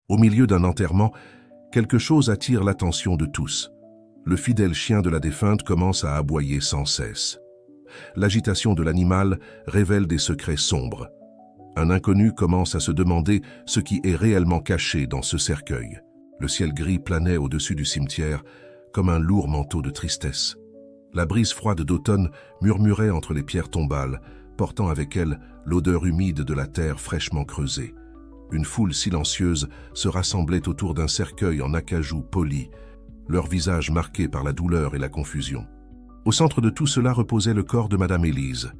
Au milieu d'un enterrement, quelque chose attire l'attention de tous. Le fidèle chien de la défunte commence à aboyer sans cesse. L'agitation de l'animal révèle des secrets sombres. Un inconnu commence à se demander ce qui est réellement caché dans ce cercueil. Le ciel gris planait au-dessus du cimetière comme un lourd manteau de tristesse. La brise froide d'automne murmurait entre les pierres tombales, portant avec elle l'odeur humide de la terre fraîchement creusée. Une foule silencieuse se rassemblait autour d'un cercueil en acajou poli, leurs visages marqués par la douleur et la confusion. Au centre de tout cela reposait le corps de Madame Élise,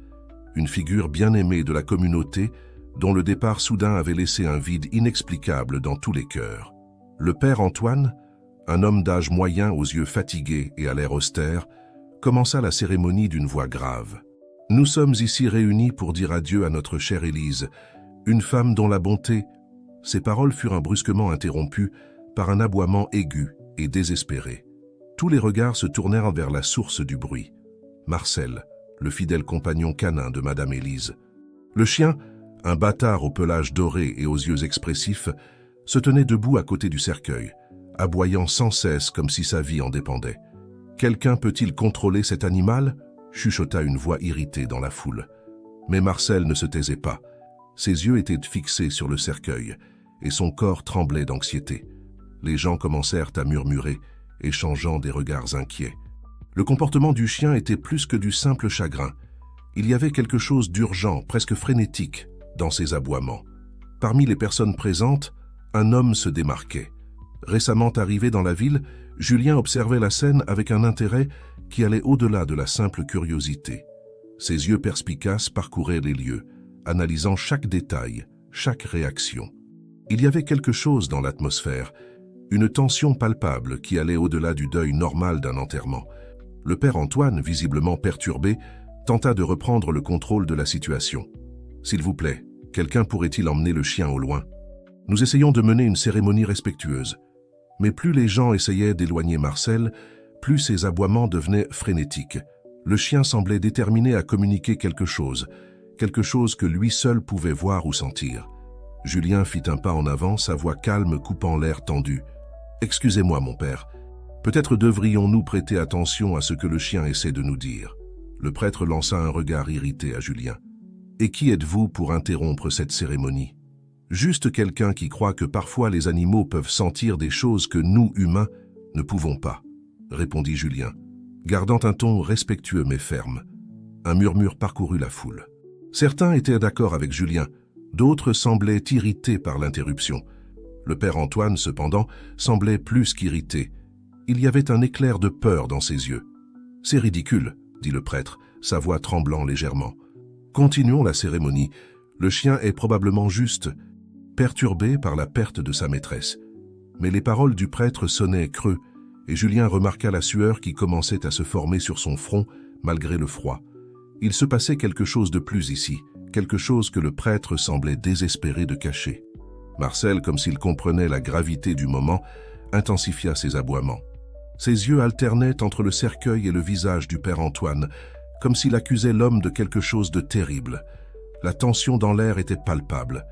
une figure bien aimée de la communauté dont le départ soudain avait laissé un vide inexplicable dans tous les cœurs. Le père Antoine, un homme d'âge moyen aux yeux fatigués et à l'air austère, commença la cérémonie d'une voix grave. « Nous sommes ici réunis pour dire adieu à notre chère Élise, une femme dont la bonté... » Ces paroles furent brusquement interrompues par un aboiement aigu et désespéré. Tous les regards se tournèrent vers la source du bruit. Marcel, le fidèle compagnon canin de Madame Élise. Le chien, un bâtard au pelage doré et aux yeux expressifs, se tenait debout à côté du cercueil, aboyant sans cesse comme si sa vie en dépendait. « Quelqu'un peut-il contrôler cet animal ?» chuchota une voix irritée dans la foule. Mais Marcel ne se taisait pas. Ses yeux étaient fixés sur le cercueil, et son corps tremblait d'anxiété. Les gens commencèrent à murmurer, échangeant des regards inquiets. Le comportement du chien était plus que du simple chagrin. Il y avait quelque chose d'urgent, presque frénétique, dans ses aboiements. Parmi les personnes présentes, un homme se démarquait. Récemment arrivé dans la ville, Julien observait la scène avec un intérêt qui allait au-delà de la simple curiosité. Ses yeux perspicaces parcouraient les lieux, analysant chaque détail, chaque réaction. Il y avait quelque chose dans l'atmosphère, une tension palpable qui allait au-delà du deuil normal d'un enterrement. Le père Antoine, visiblement perturbé, tenta de reprendre le contrôle de la situation. « S'il vous plaît, quelqu'un pourrait-il emmener le chien au loin ? Nous essayons de mener une cérémonie respectueuse. » Mais plus les gens essayaient d'éloigner Marcel, plus ses aboiements devenaient frénétiques. Le chien semblait déterminé à communiquer quelque chose que lui seul pouvait voir ou sentir. Julien fit un pas en avant, sa voix calme coupant l'air tendu. « Excusez-moi, mon père. Peut-être devrions-nous prêter attention à ce que le chien essaie de nous dire. » Le prêtre lança un regard irrité à Julien. « Et qui êtes-vous pour interrompre cette cérémonie ? » « Juste quelqu'un qui croit que parfois les animaux peuvent sentir des choses que nous, humains, ne pouvons pas, » répondit Julien, gardant un ton respectueux mais ferme. Un murmure parcourut la foule. Certains étaient d'accord avec Julien, d'autres semblaient irrités par l'interruption. Le père Antoine, cependant, semblait plus qu'irrité. Il y avait un éclair de peur dans ses yeux. « C'est ridicule, » dit le prêtre, sa voix tremblant légèrement. « Continuons la cérémonie. Le chien est probablement juste perturbé par la perte de sa maîtresse. » Mais les paroles du prêtre sonnaient creux, et Julien remarqua la sueur qui commençait à se former sur son front malgré le froid. Il se passait quelque chose de plus ici, quelque chose que le prêtre semblait désespéré de cacher. Marcel, comme s'il comprenait la gravité du moment, intensifia ses aboiements. Ses yeux alternaient entre le cercueil et le visage du père Antoine, comme s'il accusait l'homme de quelque chose de terrible. La tension dans l'air était palpable.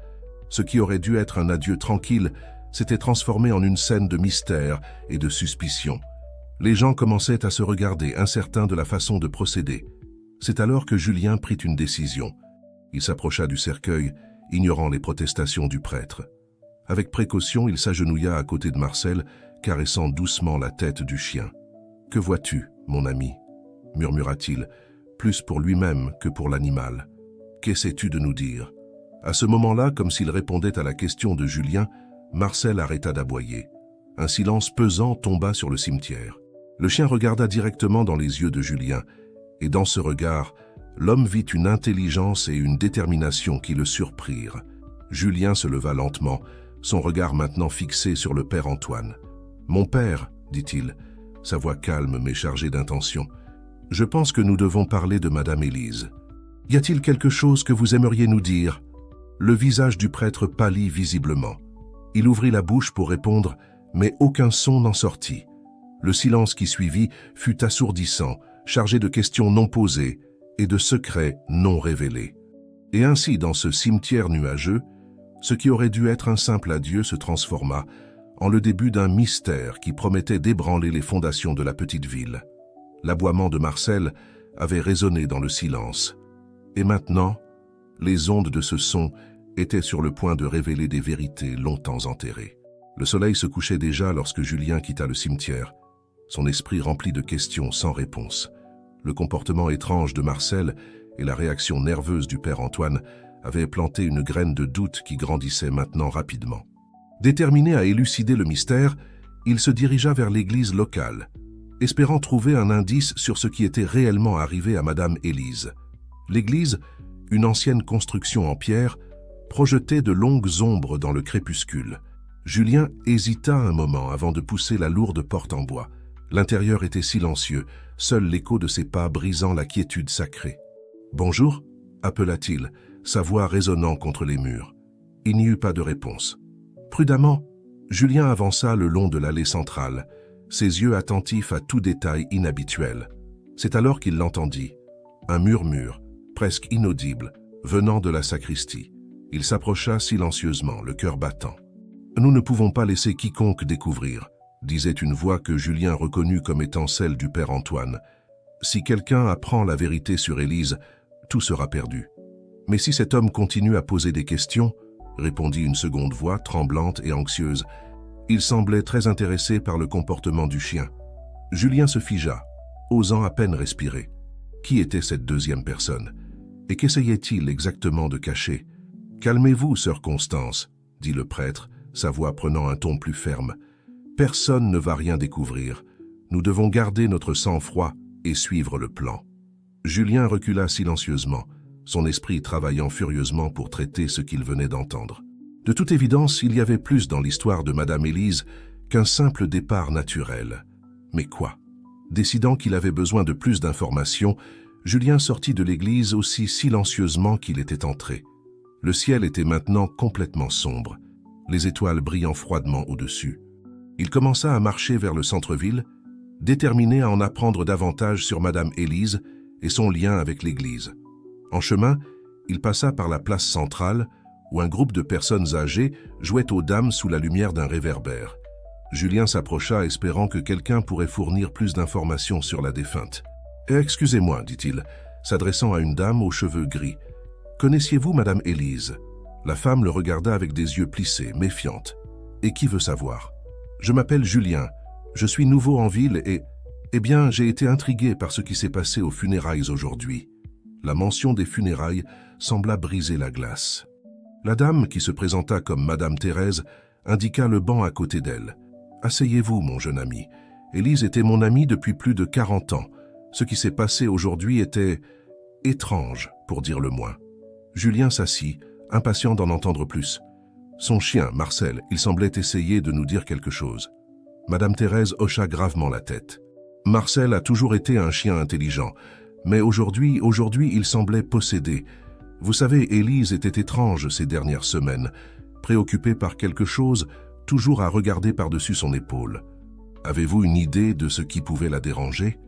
Ce qui aurait dû être un adieu tranquille s'était transformé en une scène de mystère et de suspicion. Les gens commençaient à se regarder, incertains de la façon de procéder. C'est alors que Julien prit une décision. Il s'approcha du cercueil, ignorant les protestations du prêtre. Avec précaution, il s'agenouilla à côté de Marcel, caressant doucement la tête du chien. « Que vois-tu, mon ami ?» murmura-t-il, plus pour lui-même que pour l'animal. « Qu'essaies-tu de nous dire ?» À ce moment-là, comme s'il répondait à la question de Julien, Marcel arrêta d'aboyer. Un silence pesant tomba sur le cimetière. Le chien regarda directement dans les yeux de Julien, et dans ce regard, l'homme vit une intelligence et une détermination qui le surprirent. Julien se leva lentement, son regard maintenant fixé sur le père Antoine. « Mon père, » dit-il, sa voix calme mais chargée d'intention, « je pense que nous devons parler de Madame Élise. Y a-t-il quelque chose que vous aimeriez nous dire ?» Le visage du prêtre pâlit visiblement. Il ouvrit la bouche pour répondre, mais aucun son n'en sortit. Le silence qui suivit fut assourdissant, chargé de questions non posées et de secrets non révélés. Et ainsi, dans ce cimetière nuageux, Ce qui aurait dû être un simple adieu se transforma en le début d'un mystère qui promettait d'ébranler les fondations de la petite ville. L'aboiement de Marcel avait résonné dans le silence. Et maintenant, les ondes de ce son étaient sur le point de révéler des vérités longtemps enterrées. Le soleil se couchait déjà lorsque Julien quitta le cimetière, son esprit rempli de questions sans réponse. Le comportement étrange de Marcel et la réaction nerveuse du père Antoine avaient planté une graine de doute qui grandissait maintenant rapidement. Déterminé à élucider le mystère, il se dirigea vers l'église locale, espérant trouver un indice sur ce qui était réellement arrivé à Madame Élise. L'église, une ancienne construction en pierre, projetait de longues ombres dans le crépuscule. Julien hésita un moment avant de pousser la lourde porte en bois. L'intérieur était silencieux, seul l'écho de ses pas brisant la quiétude sacrée. « Bonjour » appela-t-il, sa voix résonnant contre les murs. Il n'y eut pas de réponse. Prudemment, Julien avança le long de l'allée centrale, ses yeux attentifs à tout détail inhabituel. C'est alors qu'il l'entendit. Un murmure, presque inaudible, venant de la sacristie. Il s'approcha silencieusement, le cœur battant. « Nous ne pouvons pas laisser quiconque découvrir », disait une voix que Julien reconnut comme étant celle du père Antoine. « Si quelqu'un apprend la vérité sur Élise, tout sera perdu. » « Mais si cet homme continue à poser des questions, » répondit une seconde voix, tremblante et anxieuse. Il semblait très intéressé par le comportement du chien. Julien se figea, osant à peine respirer. Qui était cette deuxième personne? Et qu'essayait-il exactement de cacher? « Calmez-vous, sœur Constance, » dit le prêtre, sa voix prenant un ton plus ferme. « Personne ne va rien découvrir. Nous devons garder notre sang-froid et suivre le plan. » Julien recula silencieusement, son esprit travaillant furieusement pour traiter ce qu'il venait d'entendre. De toute évidence, il y avait plus dans l'histoire de Madame Élise qu'un simple départ naturel. Mais quoi? Décidant qu'il avait besoin de plus d'informations, Julien sortit de l'église aussi silencieusement qu'il était entré. Le ciel était maintenant complètement sombre, les étoiles brillant froidement au-dessus. Il commença à marcher vers le centre-ville, déterminé à en apprendre davantage sur Madame Élise et son lien avec l'église. En chemin, il passa par la place centrale, où un groupe de personnes âgées jouait aux dames sous la lumière d'un réverbère. Julien s'approcha, espérant que quelqu'un pourrait fournir plus d'informations sur la défunte. « Excusez-moi, dit-il, s'adressant à une dame aux cheveux gris. « Connaissiez-vous Madame Élise ?» La femme le regarda avec des yeux plissés, méfiante. « Et qui veut savoir ?»« Je m'appelle Julien. Je suis nouveau en ville et... Eh bien, j'ai été intrigué par ce qui s'est passé aux funérailles aujourd'hui. » La mention des funérailles sembla briser la glace. La dame, qui se présenta comme Madame Thérèse, indiqua le banc à côté d'elle. « Asseyez-vous, mon jeune ami. Élise était mon amie depuis plus de 40 ans. Ce qui s'est passé aujourd'hui était étrange, pour dire le moins. » Julien s'assit, impatient d'en entendre plus. Son chien, Marcel, il semblait essayer de nous dire quelque chose. Madame Thérèse hocha gravement la tête. « Marcel a toujours été un chien intelligent. Mais aujourd'hui, il semblait possédé. Vous savez, Élise était étrange ces dernières semaines, préoccupée par quelque chose, toujours à regarder par-dessus son épaule. Avez-vous une idée de ce qui pouvait la déranger ?»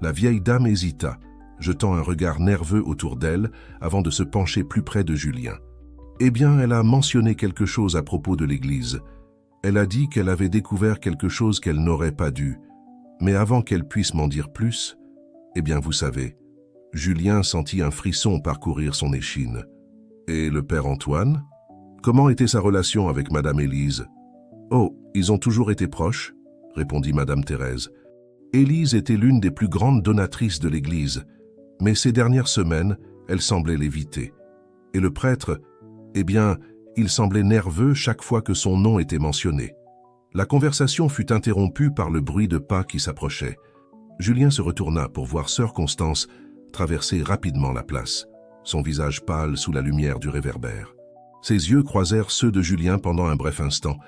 La vieille dame hésita, jetant un regard nerveux autour d'elle avant de se pencher plus près de Julien. « Eh bien, elle a mentionné quelque chose à propos de l'église. Elle a dit qu'elle avait découvert quelque chose qu'elle n'aurait pas dû. Mais avant qu'elle puisse m'en dire plus... Eh bien, vous savez, » Julien sentit un frisson parcourir son échine. « Et le père Antoine? Comment était sa relation avec Madame Élise ?»« Oh, ils ont toujours été proches, » répondit Madame Thérèse. « Élise était l'une des plus grandes donatrices de l'Église, mais ces dernières semaines, elle semblait l'éviter. Et le prêtre, eh bien, il semblait nerveux chaque fois que son nom était mentionné. La conversation fut interrompue par le bruit de pas qui s'approchait. Julien se retourna pour voir sœur Constance traverser rapidement la place, son visage pâle sous la lumière du réverbère. Ses yeux croisèrent ceux de Julien pendant un bref instant,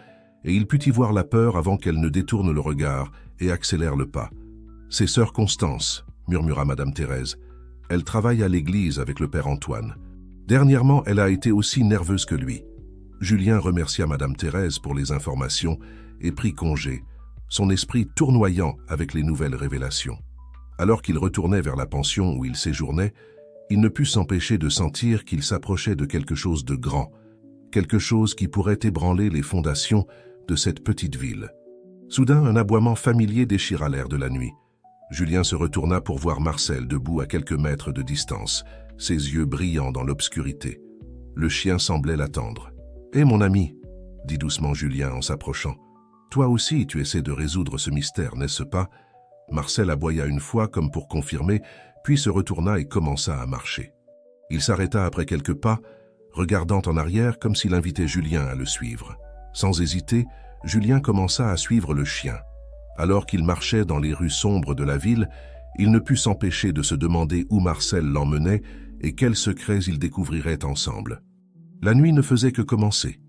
et il put y voir la peur avant qu'elle ne détourne le regard et accélère le pas. « C'est sœur Constance, » murmura Madame Thérèse. « Elle travaille à l'église avec le père Antoine. Dernièrement, elle a été aussi nerveuse que lui. » Julien remercia Madame Thérèse pour les informations et prit congé, son esprit tournoyant avec les nouvelles révélations. Alors qu'il retournait vers la pension où il séjournait, il ne put s'empêcher de sentir qu'il s'approchait de quelque chose de grand, quelque chose qui pourrait ébranler les fondations de cette petite ville. Soudain, un aboiement familier déchira l'air de la nuit. Julien se retourna pour voir Marcel debout à quelques mètres de distance, ses yeux brillants dans l'obscurité. Le chien semblait l'attendre. « Hé, mon ami !» dit doucement Julien en s'approchant. « Toi aussi, tu essaies de résoudre ce mystère, n'est-ce pas ?» Marcel aboya une fois comme pour confirmer, puis se retourna et commença à marcher. Il s'arrêta après quelques pas, regardant en arrière comme s'il invitait Julien à le suivre. Sans hésiter, Julien commença à suivre le chien. Alors qu'il marchait dans les rues sombres de la ville, il ne put s'empêcher de se demander où Marcel l'emmenait et quels secrets ils découvriraient ensemble. La nuit ne faisait que commencer,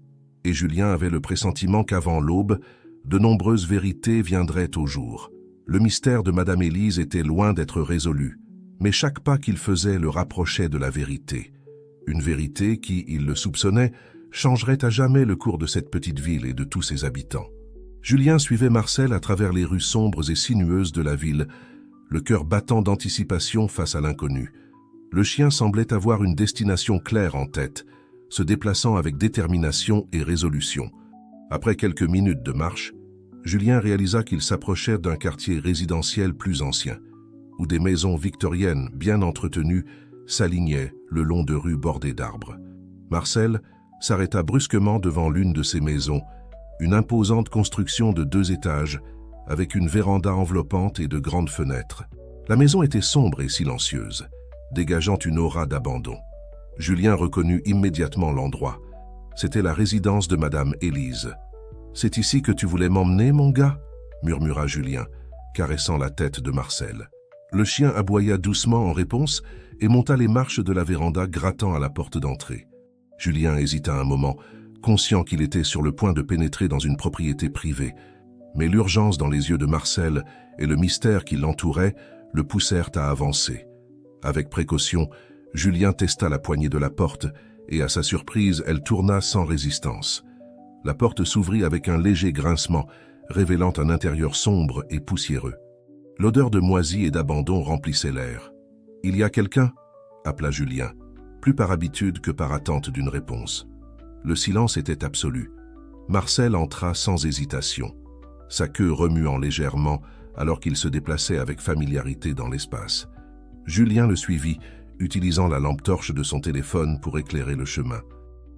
et Julien avait le pressentiment qu'avant l'aube, de nombreuses vérités viendraient au jour. Le mystère de Madame Élise était loin d'être résolu, mais chaque pas qu'il faisait le rapprochait de la vérité. Une vérité qui, il le soupçonnait, changerait à jamais le cours de cette petite ville et de tous ses habitants. Julien suivait Marcel à travers les rues sombres et sinueuses de la ville, le cœur battant d'anticipation face à l'inconnu. Le chien semblait avoir une destination claire en tête, se déplaçant avec détermination et résolution. Après quelques minutes de marche, Julien réalisa qu'il s'approchait d'un quartier résidentiel plus ancien, où des maisons victoriennes bien entretenues s'alignaient le long de rues bordées d'arbres. Marcel s'arrêta brusquement devant l'une de ces maisons, une imposante construction de 2 étages, avec une véranda enveloppante et de grandes fenêtres. La maison était sombre et silencieuse, dégageant une aura d'abandon. Julien reconnut immédiatement l'endroit. C'était la résidence de Madame Élise. « C'est ici que tu voulais m'emmener, mon gars ?» murmura Julien, caressant la tête de Marcel. Le chien aboya doucement en réponse et monta les marches de la véranda grattant à la porte d'entrée. Julien hésita un moment, conscient qu'il était sur le point de pénétrer dans une propriété privée. Mais l'urgence dans les yeux de Marcel et le mystère qui l'entourait le poussèrent à avancer. Avec précaution, Julien testa la poignée de la porte et, à sa surprise, elle tourna sans résistance. La porte s'ouvrit avec un léger grincement, révélant un intérieur sombre et poussiéreux. L'odeur de moisi et d'abandon remplissait l'air. « Il y a quelqu'un ?» appela Julien, plus par habitude que par attente d'une réponse. Le silence était absolu. Marcel entra sans hésitation, sa queue remuant légèrement alors qu'il se déplaçait avec familiarité dans l'espace. Julien le suivit, utilisant la lampe torche de son téléphone pour éclairer le chemin.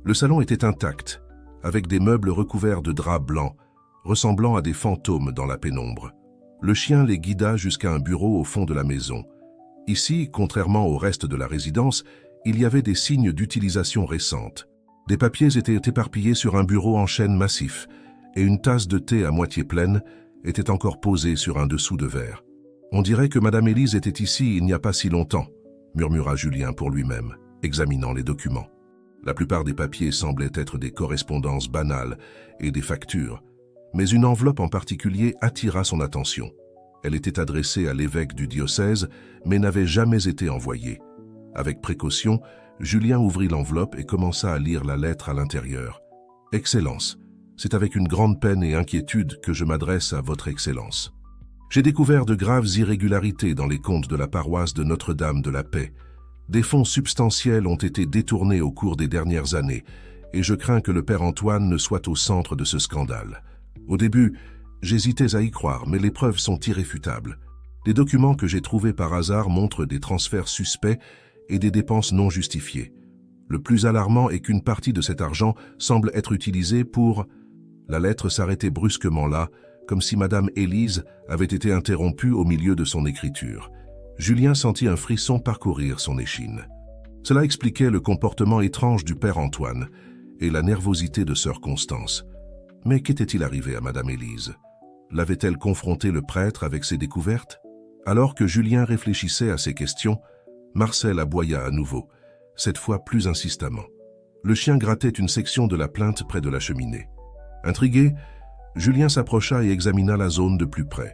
Le salon était intact, avec des meubles recouverts de draps blancs, ressemblant à des fantômes dans la pénombre. Le chien les guida jusqu'à un bureau au fond de la maison. Ici, contrairement au reste de la résidence, il y avait des signes d'utilisation récente. Des papiers étaient éparpillés sur un bureau en chêne massif, et une tasse de thé à moitié pleine était encore posée sur un dessous de verre. « On dirait que Madame Élise était ici il n'y a pas si longtemps », murmura Julien pour lui-même, examinant les documents. La plupart des papiers semblaient être des correspondances banales et des factures, mais une enveloppe en particulier attira son attention. Elle était adressée à l'évêque du diocèse, mais n'avait jamais été envoyée. Avec précaution, Julien ouvrit l'enveloppe et commença à lire la lettre à l'intérieur. « Excellence, c'est avec une grande peine et inquiétude que je m'adresse à votre Excellence. J'ai découvert de graves irrégularités dans les comptes de la paroisse de Notre-Dame de la Paix. Des fonds substantiels ont été détournés au cours des dernières années, et je crains que le Père Antoine ne soit au centre de ce scandale. Au début, j'hésitais à y croire, mais les preuves sont irréfutables. Les documents que j'ai trouvés par hasard montrent des transferts suspects et des dépenses non justifiées. Le plus alarmant est qu'une partie de cet argent semble être utilisée pour... » La lettre s'arrêtait brusquement là, comme si Madame Élise avait été interrompue au milieu de son écriture. Julien sentit un frisson parcourir son échine. Cela expliquait le comportement étrange du Père Antoine et la nervosité de sœur Constance. Mais qu'était-il arrivé à Madame Élise? L'avait-elle confronté le prêtre avec ses découvertes? Alors que Julien réfléchissait à ces questions, Marcel aboya à nouveau, cette fois plus insistamment. Le chien grattait une section de la plainte près de la cheminée. Intrigué, Julien s'approcha et examina la zone de plus près.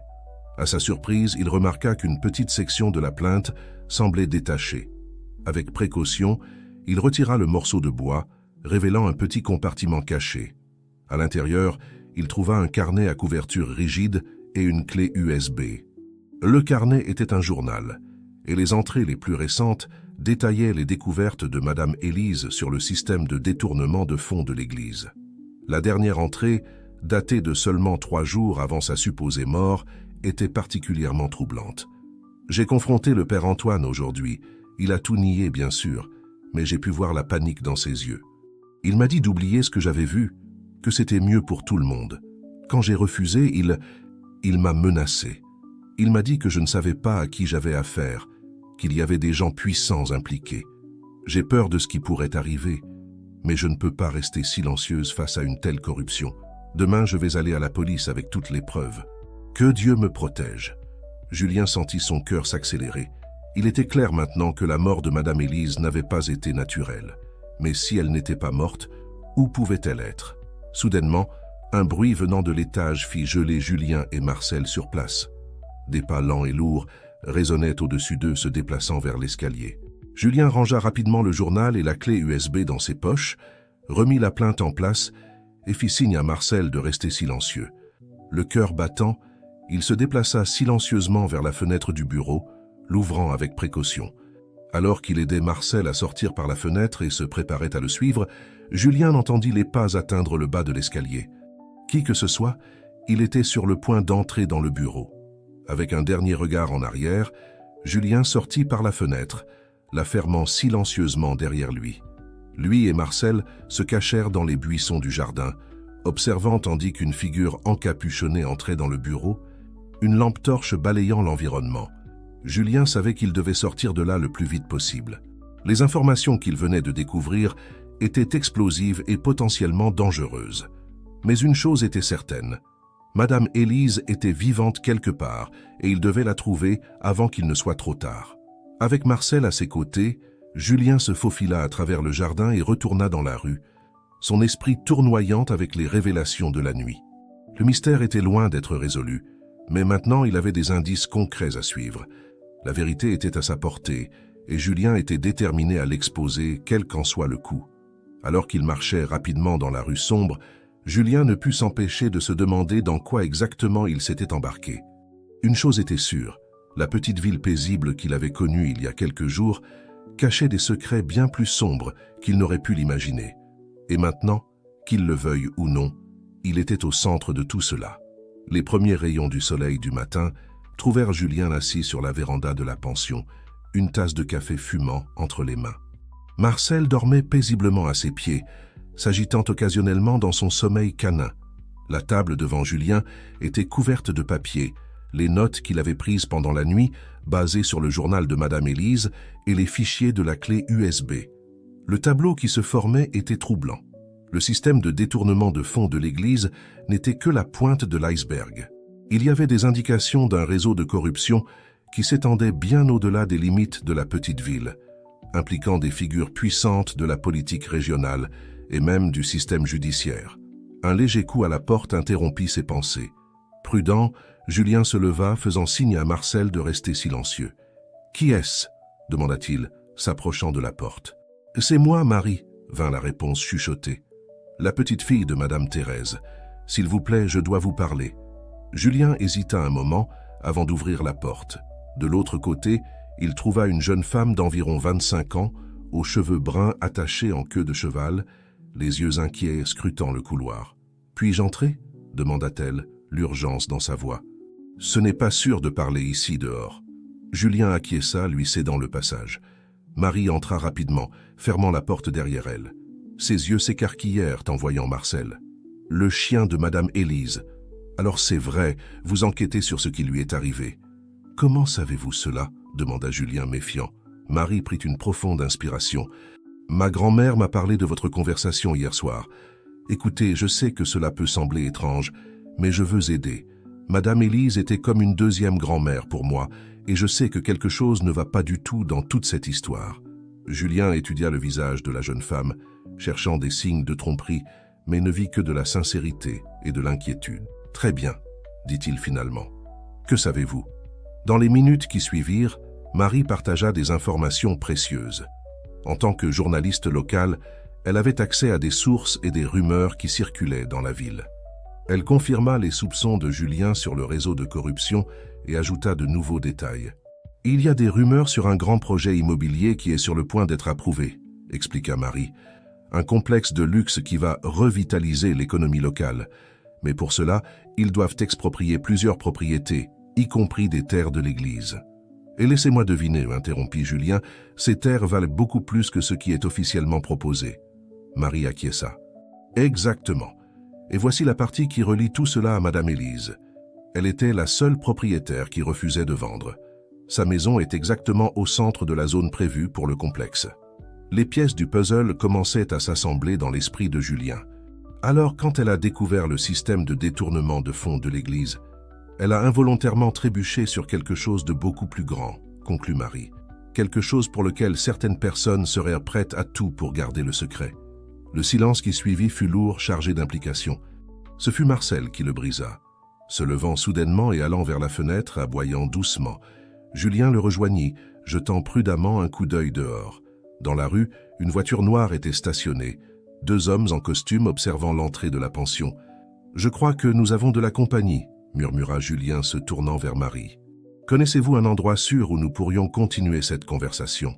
À sa surprise, il remarqua qu'une petite section de la plainte semblait détachée. Avec précaution, il retira le morceau de bois, révélant un petit compartiment caché. À l'intérieur, il trouva un carnet à couverture rigide et une clé USB. Le carnet était un journal, et les entrées les plus récentes détaillaient les découvertes de Madame Élise sur le système de détournement de fonds de l'Église. La dernière entrée, datée de seulement 3 jours avant sa supposée mort, était particulièrement troublante. J'ai confronté le père Antoine aujourd'hui. Il a tout nié, bien sûr, mais j'ai pu voir la panique dans ses yeux. Il m'a dit d'oublier ce que j'avais vu, que c'était mieux pour tout le monde. Quand j'ai refusé, il m'a menacé. Il m'a dit que je ne savais pas à qui j'avais affaire, qu'il y avait des gens puissants impliqués. J'ai peur de ce qui pourrait arriver, mais je ne peux pas rester silencieuse face à une telle corruption. Demain, je vais aller à la police avec toutes les preuves. Que Dieu me protège. Julien sentit son cœur s'accélérer. Il était clair maintenant que la mort de Madame Élise n'avait pas été naturelle. Mais si elle n'était pas morte, où pouvait-elle être? Soudainement, un bruit venant de l'étage fit geler Julien et Marcel sur place. Des pas lents et lourds résonnaient au-dessus d'eux, se déplaçant vers l'escalier. Julien rangea rapidement le journal et la clé USB dans ses poches, remit la plainte en place et fit signe à Marcel de rester silencieux. Le cœur battant, il se déplaça silencieusement vers la fenêtre du bureau, l'ouvrant avec précaution. Alors qu'il aidait Marcel à sortir par la fenêtre et se préparait à le suivre, Julien entendit les pas atteindre le bas de l'escalier. Qui que ce soit, il était sur le point d'entrer dans le bureau. Avec un dernier regard en arrière, Julien sortit par la fenêtre, la fermant silencieusement derrière lui. Lui et Marcel se cachèrent dans les buissons du jardin, observant tandis qu'une figure encapuchonnée entrait dans le bureau, une lampe torche balayant l'environnement. Julien savait qu'il devait sortir de là le plus vite possible. Les informations qu'il venait de découvrir étaient explosives et potentiellement dangereuses. Mais une chose était certaine, Madame Élise était vivante quelque part et il devait la trouver avant qu'il ne soit trop tard. Avec Marcel à ses côtés, Julien se faufila à travers le jardin et retourna dans la rue, son esprit tournoyant avec les révélations de la nuit. Le mystère était loin d'être résolu, mais maintenant il avait des indices concrets à suivre. La vérité était à sa portée, et Julien était déterminé à l'exposer, quel qu'en soit le coût. Alors qu'il marchait rapidement dans la rue sombre, Julien ne put s'empêcher de se demander dans quoi exactement il s'était embarqué. Une chose était sûre, la petite ville paisible qu'il avait connue il y a quelques jours cachait des secrets bien plus sombres qu'il n'aurait pu l'imaginer. Et maintenant, qu'il le veuille ou non, il était au centre de tout cela. Les premiers rayons du soleil du matin trouvèrent Julien assis sur la véranda de la pension, une tasse de café fumant entre les mains. Marcel dormait paisiblement à ses pieds, s'agitant occasionnellement dans son sommeil canin. La table devant Julien était couverte de papier, les notes qu'il avait prises pendant la nuit, basées sur le journal de Madame Élise et les fichiers de la clé USB. Le tableau qui se formait était troublant. Le système de détournement de fonds de l'Église n'était que la pointe de l'iceberg. Il y avait des indications d'un réseau de corruption qui s'étendait bien au-delà des limites de la petite ville, impliquant des figures puissantes de la politique régionale et même du système judiciaire. Un léger coup à la porte interrompit ses pensées. Prudent, Julien se leva, faisant signe à Marcel de rester silencieux. « Qui est-ce » demanda-t-il, s'approchant de la porte. « C'est moi, Marie » vint la réponse chuchotée. « La petite fille de Madame Thérèse. S'il vous plaît, je dois vous parler. » Julien hésita un moment avant d'ouvrir la porte. De l'autre côté, il trouva une jeune femme d'environ 25 ans, aux cheveux bruns attachés en queue de cheval, les yeux inquiets scrutant le couloir. « Puis-je entrer » demanda-t-elle, l'urgence dans sa voix. « Ce n'est pas sûr de parler ici dehors. » Julien acquiesça, lui cédant le passage. Marie entra rapidement, fermant la porte derrière elle. Ses yeux s'écarquillèrent en voyant Marcel. « Le chien de Madame Élise. Alors c'est vrai, vous enquêtez sur ce qui lui est arrivé. »« Comment savez-vous cela » demanda Julien méfiant. Marie prit une profonde inspiration. « Ma grand-mère m'a parlé de votre conversation hier soir. Écoutez, je sais que cela peut sembler étrange, mais je veux aider. Madame Élise était comme une deuxième grand-mère pour moi, et je sais que quelque chose ne va pas du tout dans toute cette histoire. » Julien étudia le visage de la jeune femme, cherchant des signes de tromperie, mais ne vit que de la sincérité et de l'inquiétude. « Très bien, » dit-il finalement. « Que savez-vous » Dans les minutes qui suivirent, Marie partagea des informations précieuses. En tant que journaliste locale, elle avait accès à des sources et des rumeurs qui circulaient dans la ville. Elle confirma les soupçons de Julien sur le réseau de corruption et ajouta de nouveaux détails. Il y a des rumeurs sur un grand projet immobilier qui est sur le point d'être approuvé, expliqua Marie. Un complexe de luxe qui va revitaliser l'économie locale. Mais pour cela, ils doivent exproprier plusieurs propriétés, y compris des terres de l'Église. Et laissez-moi deviner, interrompit Julien, ces terres valent beaucoup plus que ce qui est officiellement proposé. Marie acquiesça. Exactement. Et voici la partie qui relie tout cela à Madame Élise. Elle était la seule propriétaire qui refusait de vendre. Sa maison est exactement au centre de la zone prévue pour le complexe. Les pièces du puzzle commençaient à s'assembler dans l'esprit de Julien. Alors, quand elle a découvert le système de détournement de fonds de l'Église, elle a involontairement trébuché sur quelque chose de beaucoup plus grand, conclut Marie. Quelque chose pour lequel certaines personnes seraient prêtes à tout pour garder le secret. Le silence qui suivit fut lourd, chargé d'implications. Ce fut Marcel qui le brisa. Se levant soudainement et allant vers la fenêtre, aboyant doucement, Julien le rejoignit, jetant prudemment un coup d'œil dehors. Dans la rue, une voiture noire était stationnée. 2 hommes en costume observant l'entrée de la pension. « Je crois que nous avons de la compagnie », murmura Julien se tournant vers Marie. « Connaissez-vous un endroit sûr où nous pourrions continuer cette conversation ?»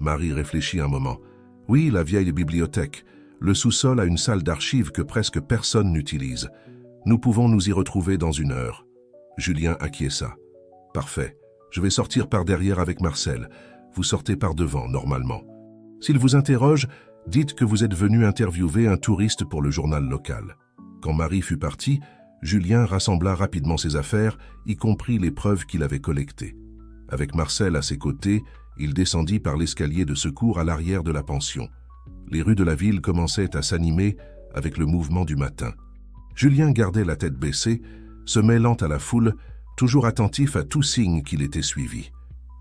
Marie réfléchit un moment. « Oui, la vieille bibliothèque. Le sous-sol a une salle d'archives que presque personne n'utilise. Nous pouvons nous y retrouver dans 1 heure. » Julien acquiesça. « Parfait. Je vais sortir par derrière avec Marcel. Vous sortez par devant, normalement. S'il vous interroge, dites que vous êtes venu interviewer un touriste pour le journal local. » Quand Marie fut partie, Julien rassembla rapidement ses affaires, y compris les preuves qu'il avait collectées. Avec Marcel à ses côtés, il descendit par l'escalier de secours à l'arrière de la pension. Les rues de la ville commençaient à s'animer avec le mouvement du matin. Julien gardait la tête baissée, se mêlant à la foule, toujours attentif à tout signe qu'il était suivi.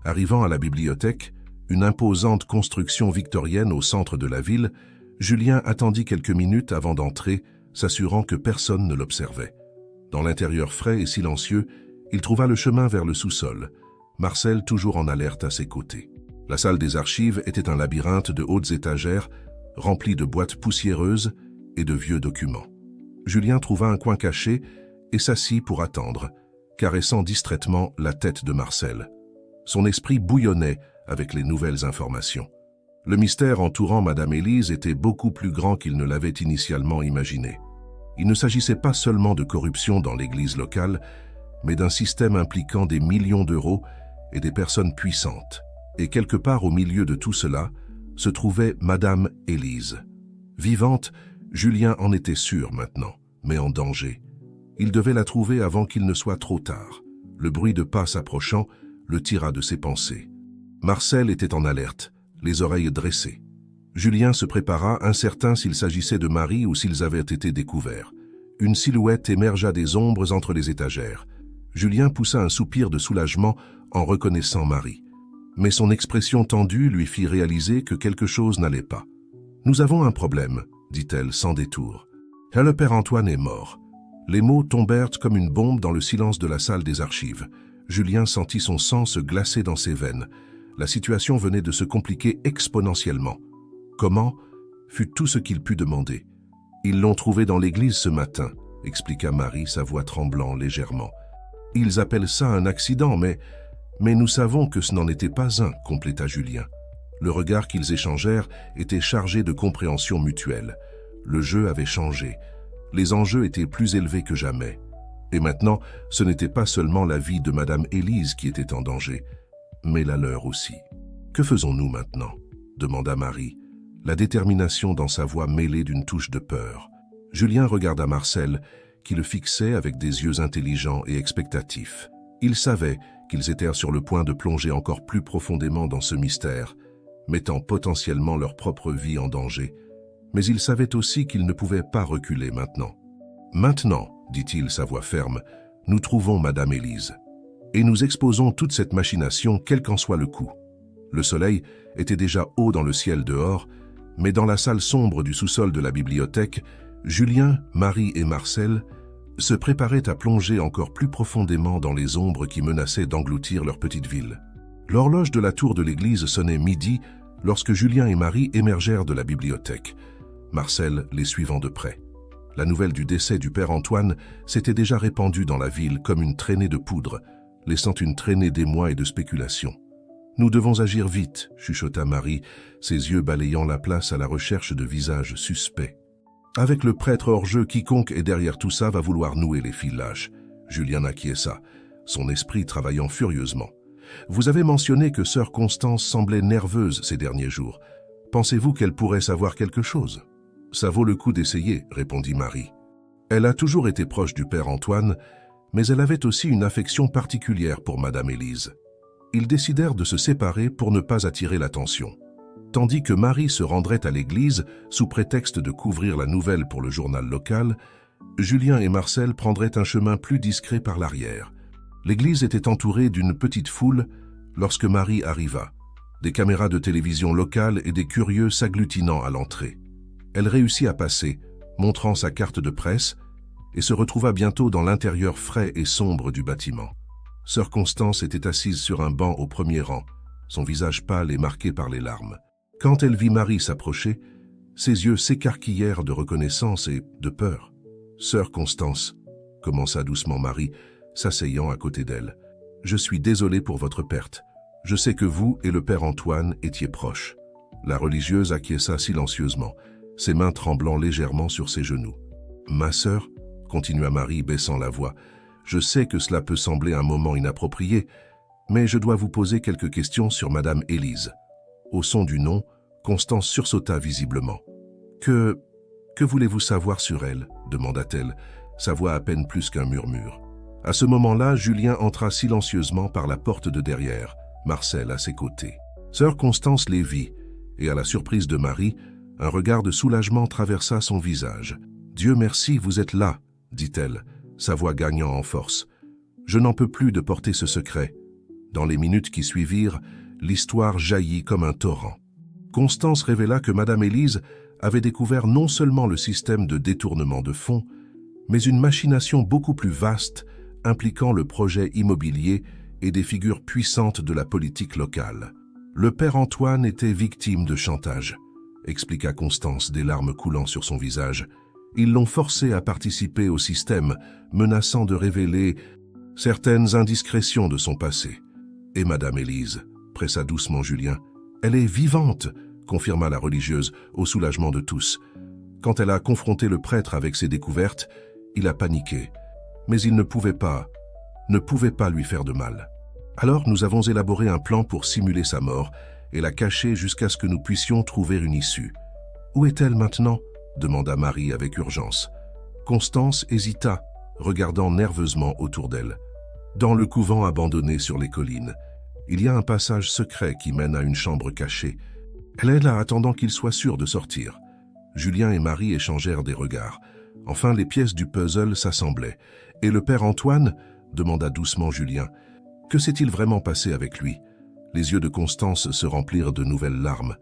Arrivant à la bibliothèque, une imposante construction victorienne au centre de la ville, Julien attendit quelques minutes avant d'entrer, s'assurant que personne ne l'observait. Dans l'intérieur frais et silencieux, il trouva le chemin vers le sous-sol, Marcel toujours en alerte à ses côtés. La salle des archives était un labyrinthe de hautes étagères, rempli de boîtes poussiéreuses et de vieux documents. Julien trouva un coin caché et s'assit pour attendre, caressant distraitement la tête de Marcel. Son esprit bouillonnait avec les nouvelles informations. Le mystère entourant Madame Élise était beaucoup plus grand qu'il ne l'avait initialement imaginé. Il ne s'agissait pas seulement de corruption dans l'église locale, mais d'un système impliquant des millions d'euros et des personnes puissantes. Et quelque part au milieu de tout cela, se trouvait Madame Élise. Vivante, Julien en était sûr maintenant, mais en danger. Il devait la trouver avant qu'il ne soit trop tard. Le bruit de pas s'approchant le tira de ses pensées. Marcel était en alerte, les oreilles dressées. Julien se prépara, incertain s'il s'agissait de Marie ou s'ils avaient été découverts. Une silhouette émergea des ombres entre les étagères. Julien poussa un soupir de soulagement en reconnaissant Marie. Mais son expression tendue lui fit réaliser que quelque chose n'allait pas. « Nous avons un problème », dit-elle sans détour. « Le père Antoine est mort. » Les mots tombèrent comme une bombe dans le silence de la salle des archives. Julien sentit son sang se glacer dans ses veines. La situation venait de se compliquer exponentiellement. Comment fut tout ce qu'il put demander. « Ils l'ont trouvé dans l'église ce matin », expliqua Marie, sa voix tremblant légèrement. « Ils appellent ça un accident, mais nous savons que ce n'en était pas un », compléta Julien. Le regard qu'ils échangèrent était chargé de compréhension mutuelle. Le jeu avait changé. Les enjeux étaient plus élevés que jamais. Et maintenant, ce n'était pas seulement la vie de Madame Élise qui était en danger, mais la leur aussi. « Que faisons-nous maintenant ?» demanda Marie, la détermination dans sa voix mêlée d'une touche de peur. Julien regarda Marcel, qui le fixait avec des yeux intelligents et expectatifs. Il savait qu'ils étaient sur le point de plonger encore plus profondément dans ce mystère, mettant potentiellement leur propre vie en danger. Mais il savait aussi qu'ils ne pouvaient pas reculer maintenant. « Maintenant, dit-il, sa voix ferme, nous trouvons Madame Élise. Et nous exposons toute cette machination, quel qu'en soit le coût. » Le soleil était déjà haut dans le ciel dehors, mais dans la salle sombre du sous-sol de la bibliothèque, Julien, Marie et Marcel se préparaient à plonger encore plus profondément dans les ombres qui menaçaient d'engloutir leur petite ville. L'horloge de la tour de l'église sonnait midi lorsque Julien et Marie émergèrent de la bibliothèque, Marcel les suivant de près. La nouvelle du décès du père Antoine s'était déjà répandue dans la ville comme une traînée de poudre. laissant une traînée d'émoi et de spéculation. « Nous devons agir vite », chuchota Marie, ses yeux balayant la place à la recherche de visages suspects. « Avec le prêtre hors jeu, quiconque est derrière tout ça va vouloir nouer les fils lâches. » Julien acquiesça, son esprit travaillant furieusement. « Vous avez mentionné que sœur Constance semblait nerveuse ces derniers jours. Pensez-vous qu'elle pourrait savoir quelque chose ?»« Ça vaut le coup d'essayer », répondit Marie. Elle a toujours été proche du père Antoine, mais elle avait aussi une affection particulière pour Madame Élise. Ils décidèrent de se séparer pour ne pas attirer l'attention. Tandis que Marie se rendrait à l'église sous prétexte de couvrir la nouvelle pour le journal local, Julien et Marcel prendraient un chemin plus discret par l'arrière. L'église était entourée d'une petite foule lorsque Marie arriva, des caméras de télévision locales et des curieux s'agglutinant à l'entrée. Elle réussit à passer, montrant sa carte de presse, et se retrouva bientôt dans l'intérieur frais et sombre du bâtiment. Sœur Constance était assise sur un banc au premier rang, son visage pâle et marqué par les larmes. Quand elle vit Marie s'approcher, ses yeux s'écarquillèrent de reconnaissance et de peur. « Sœur Constance », commença doucement Marie, s'asseyant à côté d'elle, « je suis désolée pour votre perte. Je sais que vous et le père Antoine étiez proches. » La religieuse acquiesça silencieusement, ses mains tremblant légèrement sur ses genoux. « Ma sœur », continua Marie baissant la voix, « je sais que cela peut sembler un moment inapproprié, mais je dois vous poser quelques questions sur Madame Élise. » Au son du nom, Constance sursauta visiblement. « Que voulez-vous savoir sur elle ?» demanda-t-elle, sa voix à peine plus qu'un murmure. À ce moment-là, Julien entra silencieusement par la porte de derrière, Marcel à ses côtés. Sœur Constance les vit, et à la surprise de Marie, un regard de soulagement traversa son visage. « Dieu merci, vous êtes là !» dit-elle, sa voix gagnant en force. « Je n'en peux plus de porter ce secret. » Dans les minutes qui suivirent, l'histoire jaillit comme un torrent. Constance révéla que Madame Élise avait découvert non seulement le système de détournement de fonds, mais une machination beaucoup plus vaste impliquant le projet immobilier et des figures puissantes de la politique locale. Le père Antoine était victime de chantage, expliqua Constance, des larmes coulant sur son visage. Ils l'ont forcé à participer au système, menaçant de révéler certaines indiscrétions de son passé. Et Madame Élise, pressa doucement Julien. Elle est vivante, confirma la religieuse, au soulagement de tous. Quand elle a confronté le prêtre avec ses découvertes, il a paniqué. Mais il ne pouvait pas lui faire de mal. Alors nous avons élaboré un plan pour simuler sa mort et la cacher jusqu'à ce que nous puissions trouver une issue. « Où est-elle maintenant ?» demanda Marie avec urgence. Constance hésita, regardant nerveusement autour d'elle. « Dans le couvent abandonné sur les collines. Il y a un passage secret qui mène à une chambre cachée. Elle est là attendant qu'il soit sûr de sortir. » Julien et Marie échangèrent des regards. Enfin, les pièces du puzzle s'assemblaient. « Et le père Antoine ?» demanda doucement Julien. « Que s'est-il vraiment passé avec lui ?» Les yeux de Constance se remplirent de nouvelles larmes.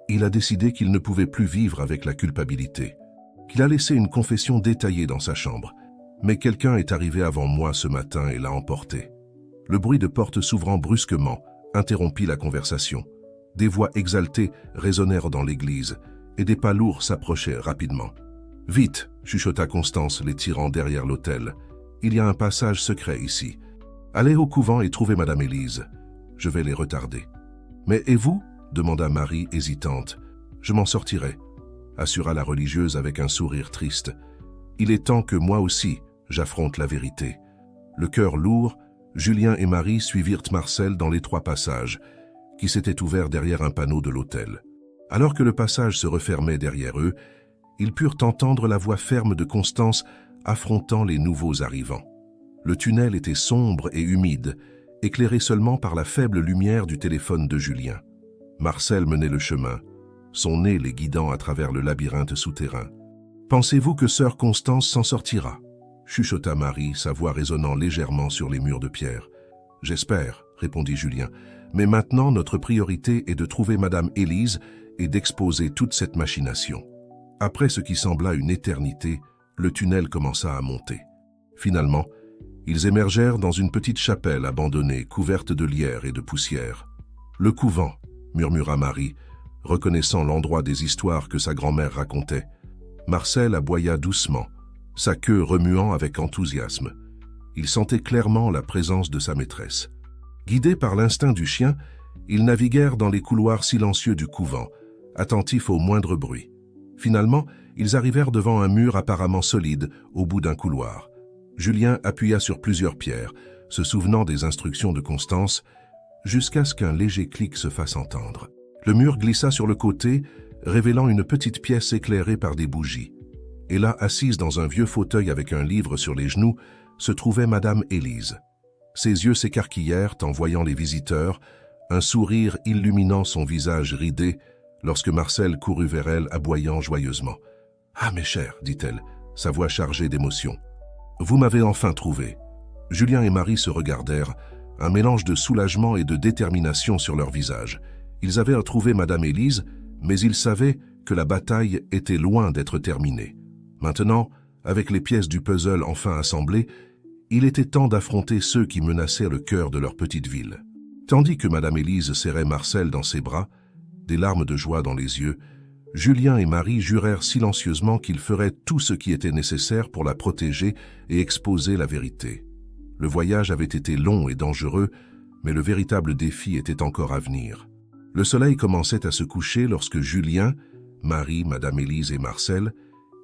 Il a décidé qu'il ne pouvait plus vivre avec la culpabilité, qu'il a laissé une confession détaillée dans sa chambre. Mais quelqu'un est arrivé avant moi ce matin et l'a emporté. Le bruit de porte s'ouvrant brusquement interrompit la conversation. Des voix exaltées résonnèrent dans l'église et des pas lourds s'approchaient rapidement. « Vite !» chuchota Constance, les tirant derrière l'autel. « Il y a un passage secret ici. Allez au couvent et trouvez Madame Élise. Je vais les retarder. »« Mais et vous ?» demanda Marie hésitante. « Je m'en sortirai, » assura la religieuse avec un sourire triste. « Il est temps que moi aussi, j'affronte la vérité. » Le cœur lourd, Julien et Marie suivirent Marcel dans l'étroit passage, qui s'était ouvert derrière un panneau de l'autel. Alors que le passage se refermait derrière eux, ils purent entendre la voix ferme de Constance affrontant les nouveaux arrivants. Le tunnel était sombre et humide, éclairé seulement par la faible lumière du téléphone de Julien. Marcel menait le chemin, son nez les guidant à travers le labyrinthe souterrain. « Pensez-vous que sœur Constance s'en sortira ?» chuchota Marie, sa voix résonnant légèrement sur les murs de pierre. « J'espère, » répondit Julien. « Mais maintenant, notre priorité est de trouver Madame Élise et d'exposer toute cette machination. » Après ce qui sembla une éternité, le tunnel commença à monter. Finalement, ils émergèrent dans une petite chapelle abandonnée, couverte de lierre et de poussière. « Le couvent », murmura Marie, reconnaissant l'endroit des histoires que sa grand-mère racontait. Marcel aboya doucement, sa queue remuant avec enthousiasme. Il sentait clairement la présence de sa maîtresse. Guidés par l'instinct du chien, ils naviguèrent dans les couloirs silencieux du couvent, attentifs au moindre bruit. Finalement, ils arrivèrent devant un mur apparemment solide au bout d'un couloir. Julien appuya sur plusieurs pierres, se souvenant des instructions de Constance, jusqu'à ce qu'un léger clic se fasse entendre. Le mur glissa sur le côté, révélant une petite pièce éclairée par des bougies. Et là, assise dans un vieux fauteuil avec un livre sur les genoux, se trouvait Madame Élise. Ses yeux s'écarquillèrent en voyant les visiteurs, un sourire illuminant son visage ridé, lorsque Marcel courut vers elle aboyant joyeusement. « Ah, mes chers, dit-elle, sa voix chargée d'émotion. Vous m'avez enfin trouvé. » Julien et Marie se regardèrent, un mélange de soulagement et de détermination sur leur visage. Ils avaient retrouvé Madame Élise, mais ils savaient que la bataille était loin d'être terminée. Maintenant, avec les pièces du puzzle enfin assemblées, il était temps d'affronter ceux qui menaçaient le cœur de leur petite ville. Tandis que Madame Élise serrait Marcel dans ses bras, des larmes de joie dans les yeux, Julien et Marie jurèrent silencieusement qu'ils feraient tout ce qui était nécessaire pour la protéger et exposer la vérité. Le voyage avait été long et dangereux, mais le véritable défi était encore à venir. Le soleil commençait à se coucher lorsque Julien, Marie, Madame Élise et Marcel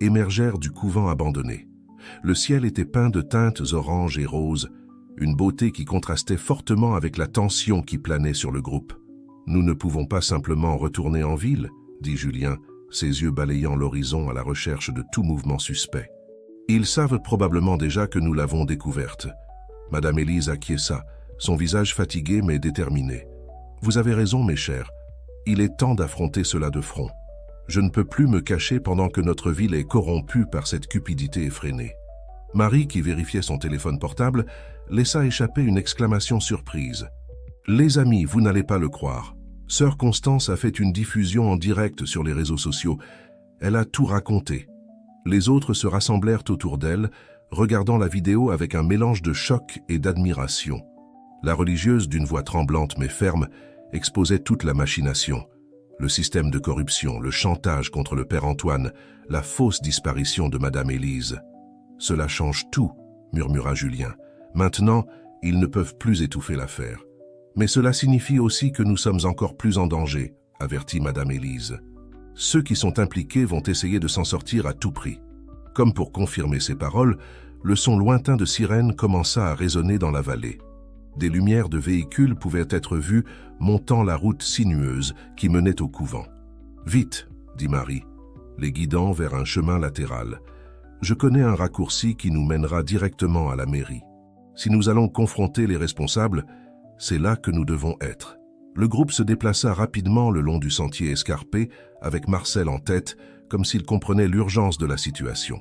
émergèrent du couvent abandonné. Le ciel était peint de teintes oranges et roses, une beauté qui contrastait fortement avec la tension qui planait sur le groupe. « Nous ne pouvons pas simplement retourner en ville », dit Julien, ses yeux balayant l'horizon à la recherche de tout mouvement suspect. « Ils savent probablement déjà que nous l'avons découverte. » Madame Élise acquiesça, son visage fatigué mais déterminé. « Vous avez raison, mes chers. Il est temps d'affronter cela de front. Je ne peux plus me cacher pendant que notre ville est corrompue par cette cupidité effrénée. » Marie, qui vérifiait son téléphone portable, laissa échapper une exclamation surprise. « Les amis, vous n'allez pas le croire. Sœur Constance a fait une diffusion en direct sur les réseaux sociaux. Elle a tout raconté. » Les autres se rassemblèrent autour d'elle, regardant la vidéo avec un mélange de choc et d'admiration. La religieuse, d'une voix tremblante mais ferme, exposait toute la machination. Le système de corruption, le chantage contre le père Antoine, la fausse disparition de Madame Élise. « Cela change tout, » murmura Julien. « Maintenant, ils ne peuvent plus étouffer l'affaire. » « Mais cela signifie aussi que nous sommes encore plus en danger, » avertit Madame Élise. « Ceux qui sont impliqués vont essayer de s'en sortir à tout prix. » Comme pour confirmer ces paroles, le son lointain de sirènes commença à résonner dans la vallée. Des lumières de véhicules pouvaient être vues montant la route sinueuse qui menait au couvent. « Vite !» dit Marie, les guidant vers un chemin latéral. « Je connais un raccourci qui nous mènera directement à la mairie. Si nous allons confronter les responsables, c'est là que nous devons être. » Le groupe se déplaça rapidement le long du sentier escarpé, avec Marcel en tête, comme s'il comprenait l'urgence de la situation.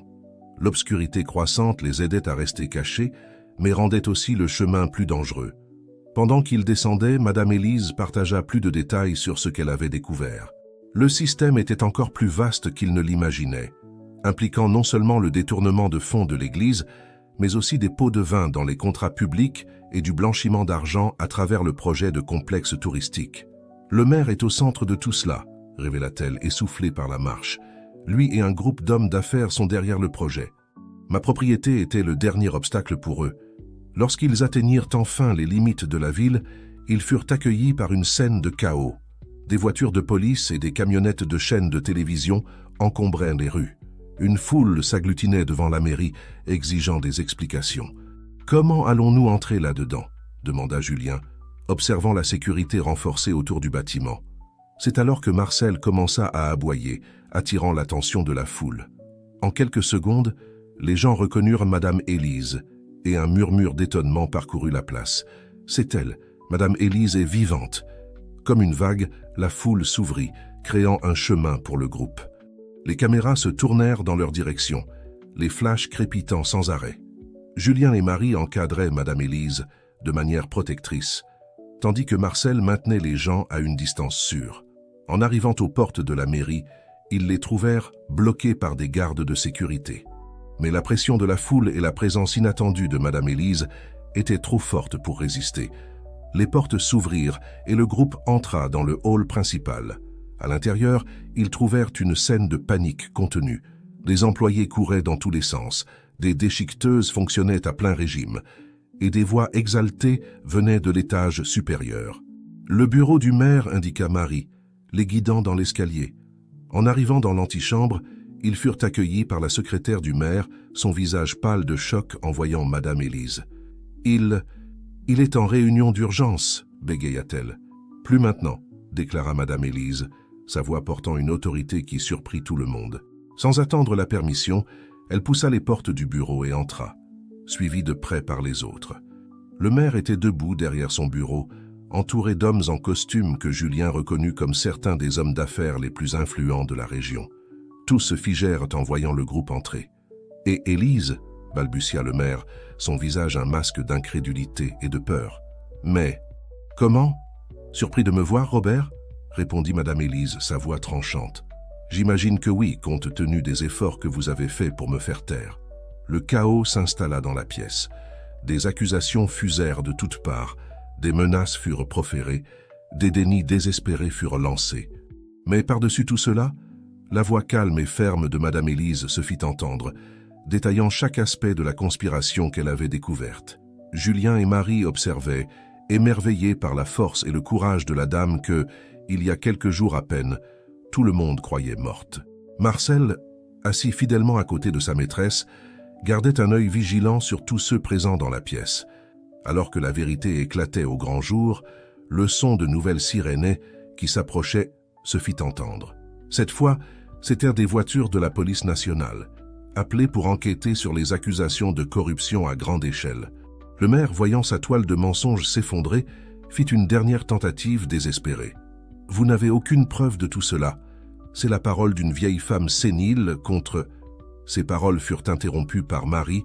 L'obscurité croissante les aidait à rester cachés, mais rendait aussi le chemin plus dangereux. Pendant qu'ils descendaient, Madame Élise partagea plus de détails sur ce qu'elle avait découvert. Le système était encore plus vaste qu'il ne l'imaginait, impliquant non seulement le détournement de fonds de l'Église, mais aussi des pots de vin dans les contrats publics et du blanchiment d'argent à travers le projet de complexe touristique. « Le maire est au centre de tout cela », révéla-t-elle, essoufflée par la marche. « Lui et un groupe d'hommes d'affaires sont derrière le projet. Ma propriété était le dernier obstacle pour eux. Lorsqu'ils atteignirent enfin les limites de la ville, ils furent accueillis par une scène de chaos. Des voitures de police et des camionnettes de chaînes de télévision encombraient les rues. Une foule s'agglutinait devant la mairie, exigeant des explications. « Comment allons-nous entrer là-dedans » demanda Julien, observant la sécurité renforcée autour du bâtiment. C'est alors que Marcel commença à aboyer, attirant l'attention de la foule. En quelques secondes, les gens reconnurent Madame Élise, et un murmure d'étonnement parcourut la place. « C'est elle, Madame Élise est vivante !» Comme une vague, la foule s'ouvrit, créant un chemin pour le groupe. Les caméras se tournèrent dans leur direction, les flashs crépitant sans arrêt. Julien et Marie encadraient Madame Élise de manière protectrice, tandis que Marcel maintenait les gens à une distance sûre. En arrivant aux portes de la mairie, ils les trouvèrent bloqués par des gardes de sécurité. Mais la pression de la foule et la présence inattendue de Madame Élise étaient trop fortes pour résister. Les portes s'ouvrirent et le groupe entra dans le hall principal. À l'intérieur, ils trouvèrent une scène de panique contenue. Des employés couraient dans tous les sens, des déchiqueteuses fonctionnaient à plein régime, et des voix exaltées venaient de l'étage supérieur. Le bureau du maire, indiqua Marie, les guidant dans l'escalier. En arrivant dans l'antichambre, ils furent accueillis par la secrétaire du maire, son visage pâle de choc en voyant Madame Élise. « Il est en réunion d'urgence, bégaya-t-elle. « Plus maintenant, déclara Madame Élise, sa voix portant une autorité qui surprit tout le monde. Sans attendre la permission, elle poussa les portes du bureau et entra, suivie de près par les autres. Le maire était debout derrière son bureau, entouré d'hommes en costume que Julien reconnut comme certains des hommes d'affaires les plus influents de la région. Tous se figèrent en voyant le groupe entrer. « Et Élise ?» balbutia le maire, son visage un masque d'incrédulité et de peur. « Mais, comment ? Surpris de me voir, Robert ?» répondit Madame Élise, sa voix tranchante. « J'imagine que oui, compte tenu des efforts que vous avez faits pour me faire taire. » Le chaos s'installa dans la pièce. Des accusations fusèrent de toutes parts, des menaces furent proférées, des dénis désespérés furent lancés. Mais par-dessus tout cela, la voix calme et ferme de Madame Élise se fit entendre, détaillant chaque aspect de la conspiration qu'elle avait découverte. Julien et Marie observaient, émerveillés par la force et le courage de la dame que, il y a quelques jours à peine, tout le monde croyait morte. Marcel, assis fidèlement à côté de sa maîtresse, gardait un œil vigilant sur tous ceux présents dans la pièce. Alors que la vérité éclatait au grand jour, le son de nouvelles sirénées qui s'approchaient se fit entendre. Cette fois, c'étaient des voitures de la police nationale, appelées pour enquêter sur les accusations de corruption à grande échelle. Le maire, voyant sa toile de mensonges s'effondrer, fit une dernière tentative désespérée. « Vous n'avez aucune preuve de tout cela. C'est la parole d'une vieille femme sénile contre... » Ces paroles furent interrompues par Marie,